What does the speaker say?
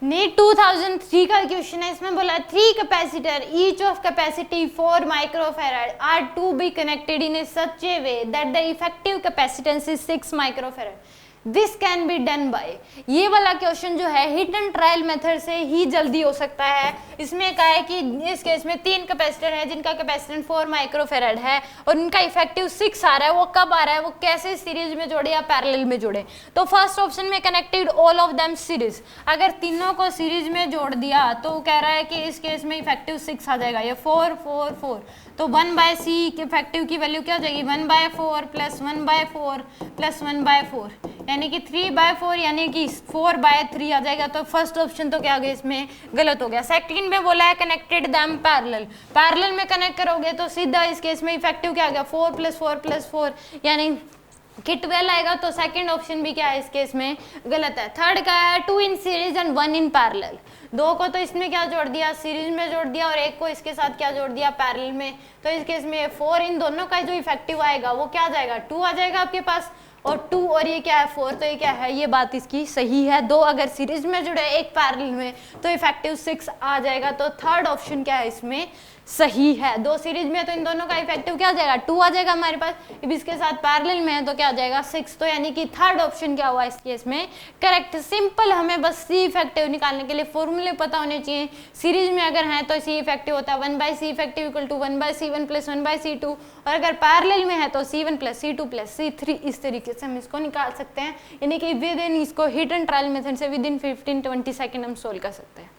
NEET 2003 का question है, इसमें बोला 3 capacitor each of capacity 4 microfarad are to be connected in a such a way that the effective capacitance is 6 microfarad. This can be done by, ये वाला question जो है hit and trial method से ही जल्दी हो सकता है। इसमें क्या है कि इस केस में 3 कैपेसिटर है जिनका कैपेसिटेंस 4 माइक्रोफेराड है और उनका इफेक्टिव 6 आ रहा है। वो कब आ रहा है, वो कैसे सीरीज में जोड़े या पैरेलल में जोड़े। तो फर्स्ट ऑप्शन में connected all of them series, अगर तीनों को सीरीज में जोड़ दिया तो वो कह रहा है कि इस केस में इफेक्टिव 6 आ जाएगा, ये 4 4 4। तो 1/c इफेक्टिव की वैल्यू क्या हो जाएगी, 1/4 प्लस 1/4 प्लस 1/4 यानी कि 3/4 यानी कि 4/3 आ जाएगा। तो फर्स्ट ऑप्शन तो क्या हो गया, इसमें गलत हो गया। सेकंड में बोला है कनेक्टेड दैम पैरेलल, पैरेलल में कनेक्ट करोगे तो सीधा इस केस में इफेक्टिव क्या आ गया, 4 + 4 + 4 यानी कि 12 आएगा। तो सेकंड ऑप्शन भी क्या है इस केस में गलत है। थर्ड का है 2 in series and 1 in parallel, 2 को तो इसमें क्या जोड़ दिया, सीरीज में जोड़ दिया और एक को इसके साथ क्या जोड़ दिया, पैरेलल में। तो इस केस में 4 इन दोनों का जो इफेक्टिव आएगा वो क्या आ जाएगा, 2 आ जाएगा आपके पास। और 2 और ये क्या है 4, तो ये क्या है, ये बात इसकी सही है। 2 अगर सीरीज में जुड़े एक पैरेलल में तो इफेक्टिव 6 आ जाएगा। तो थर्ड ऑप्शन क्या है इसमें सही है। 2 सीरीज में तो इन दोनों का इफेक्टिव क्या आ जाएगा, 2 आ जाएगा हमारे पास। अब इसके साथ पैरेलल में है तो क्या आ जाएगा 6। तो यानी कि थर्ड ऑप्शन क्या हुआ इस केस में करेक्ट। सिंपल, हमें बस सी इफेक्टिव निकालने के लिए फॉर्मूले पता होने चाहिए। सीरीज में अगर है तो सी इफेक्टिव होता है 1/c effective equal to 1/c1 + 1/c2 और अगर पैरेलल में है तो c1 + c2 + c3। इस तरीके से हम इसको निकाल सकते हैं, यानी कि विद इन इसको हिट एंड ट्रायल मेथड से विद इन 15-20 सेकेंड हम सोल्व कर सकते हैं।